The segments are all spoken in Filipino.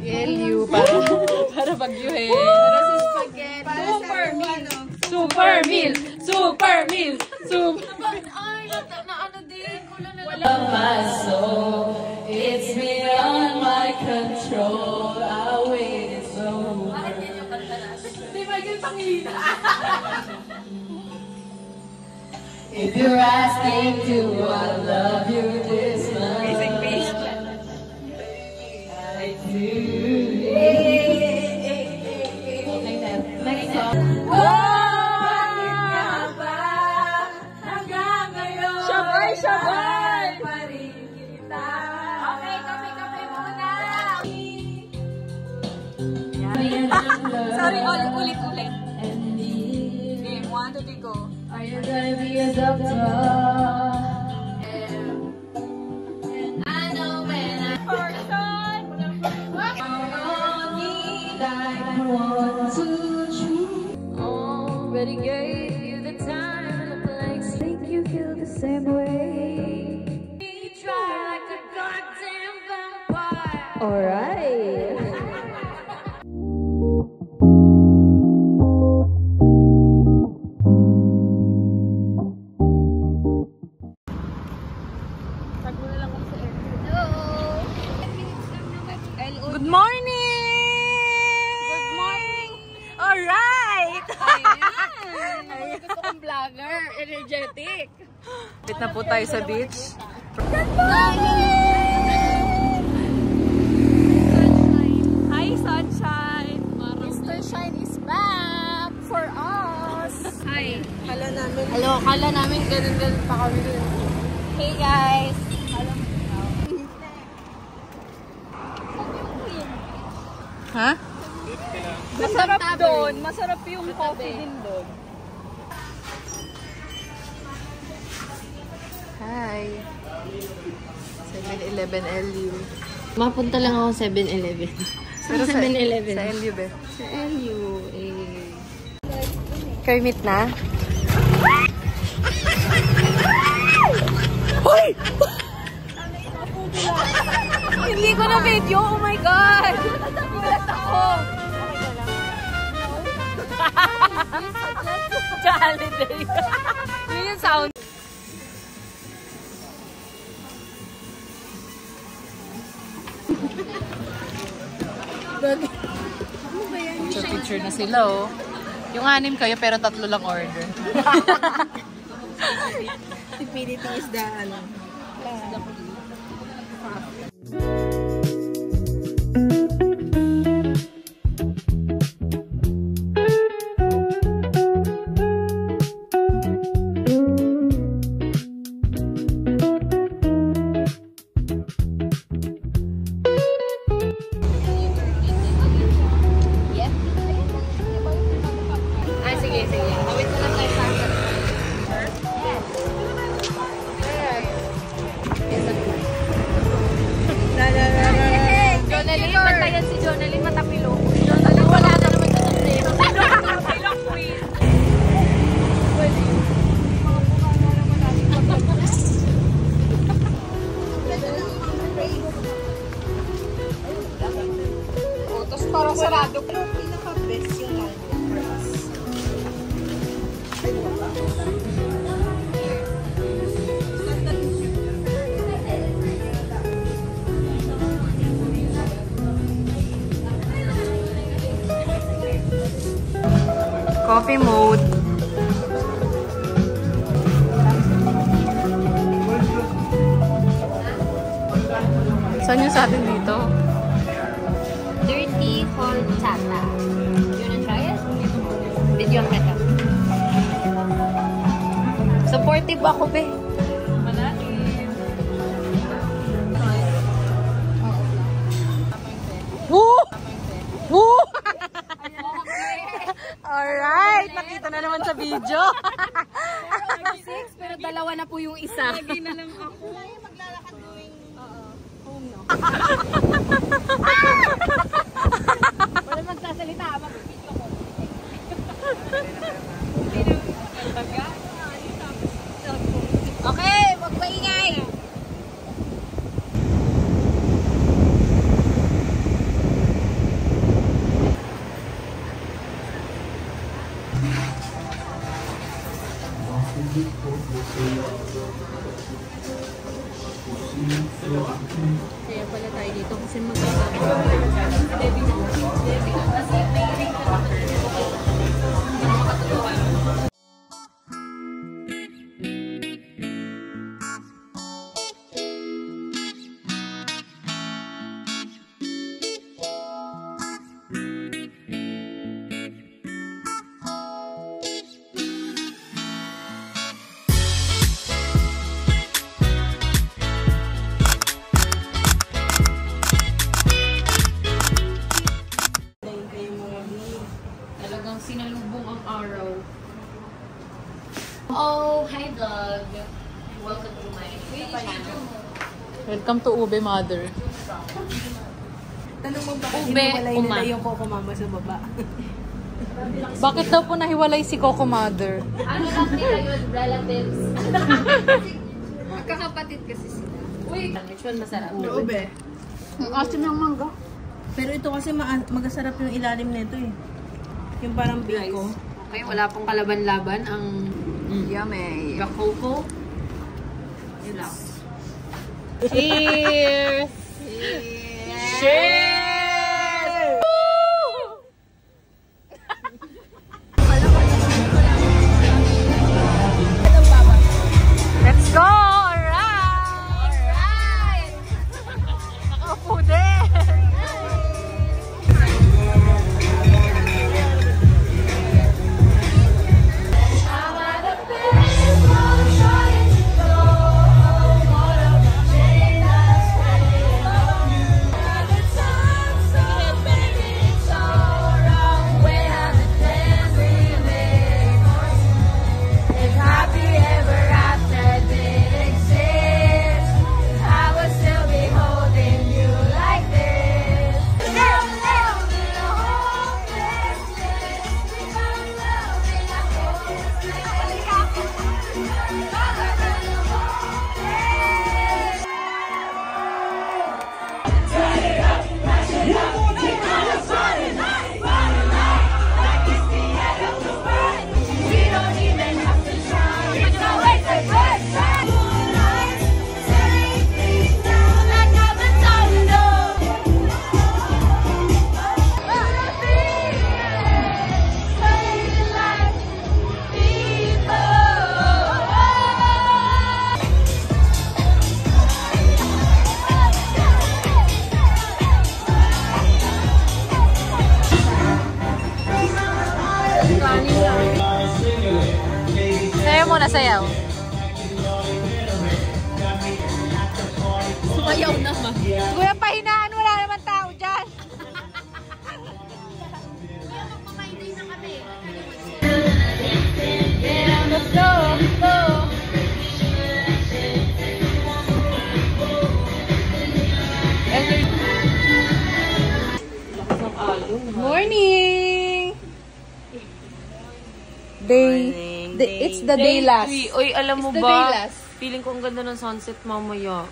LU para bagyuhin. Para sa spaghetti. Super meal! Super meal! Ay, na ano din. Wala my soul. It's beyond my control. I waited so long. Bakit yan yung kanta na? Di ba yung pangilina? If you're asking, do I love you this much? I do. Next song. Sabay! Okay, kape-kape muna. Sorry, ulit. Game, 1, 2, 3, go. Are you gonna be a doctor? I know when I first I want to choose. Already gave you the time and the place. Think you feel the same way. You try like a goddamn vampire. Alright. Good morning! Good morning! Alright! Ayan! Gusto kong vlogger, energetic. Bit na po tayo sa beach. Hi, sunshine! Mr. Shine is back for us! Hi! Kala namin ganun pa kami dun. Hey guys! Ha? Masarap doon. Masarap yung coffee din doon. Hi! 7-Eleven LU. Mapunta lang ako 7-Eleven. Pero sa 7-Eleven? Sa LU be. Sa LU, eh. Kermit na? Hoy! Hindi ko na video. Oh my God! Nagulat ako. Sa holiday. Yun yung sound. Picture na sila, oh. Yung 6 kayo pero 3 lang order. Stupidity is the, ano, Jonalyn, bantayan si Jonalyn, matapilo. Jonalyn, wala na naman sa sombrero. Matapilo, queen. Tapos parang sarado. pero pinaka-best yung line for us. Coffee mode. Saan yung sa atin dito? Dirty horchata. You wanna try it? Video ang kita. Supportive ako, be. Woo! Woo! Alright! Nakita na naman sa video. 6, pero 2 na po yung isa. Lagi na lang ako. Maglalakad going Home, no? Wala magsasalita, mag-video ko. Okay, magpaingay! Kaya pala tayo dito kasi magkakasama. Debbie na. Kasi may ring ka na. Hindi mo makatulungan. Talagang sinalubong ang araw. Oh, hi vlog. Welcome to my channel. Welcome to Ube Mother. Tanong mo bakit Ube, hiniwalay uma. nila yung Coco Mama sa baba? Bakit daw po nahiwalay si Coco Mother? Ano lang nila yun, relatives? Magkakapatid kasi sila. Wait, which one masarap? Ube. Ang asim ng mangga. Pero ito kasi magasarap yung ilalim nito eh. Yung parang biko. Okay, wala pong kalaban-laban ang Yummy. Coco. Yun lang. Cheers! Cheers! Let's go! Alright! Alright! Nakaupo din! Sayaw mo na, sayaw. Sumayaw naman. Kuya, pahinaan, wala naman tao dyan. Let's go! Let's go! Morning! It's the day last. Uy, alam mo It's the ba? day last. Feeling ko ang ganda ng sunset mamaya.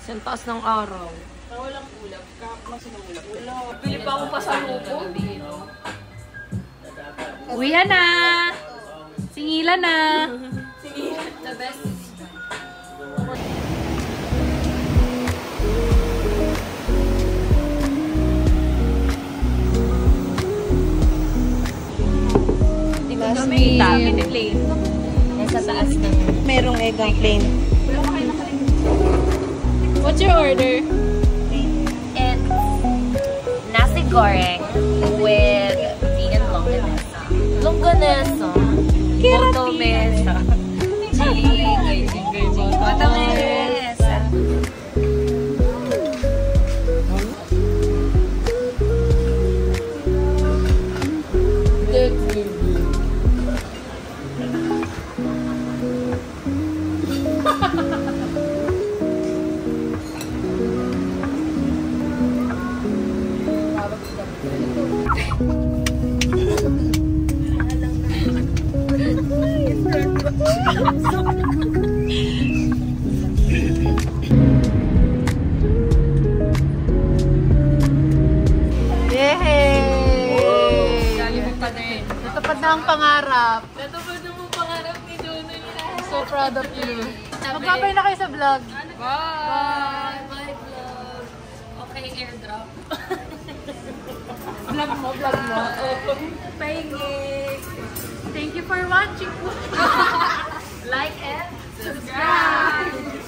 Sa taas ng araw. Walang ulap. Kakapasa ng ulap. Pili pa ako pasalubong. Uwihan na! Singilan na! The best. Last meal. Nasa taas ng... Merong eggang plain. What's your order? It's nasi goreng with vegan longganisa. Longganisa. Boto mesa. Chili. Boto mesa. Natupad na ang pangarap. Natupad na mo pangarap ni Jonah. So proud of you. Magkabay na kayo sa vlog. Bye! Bye, vlog! Okay, airdrop. Vlog mo, vlog mo. Paying! Thank you for watching! Like and subscribe!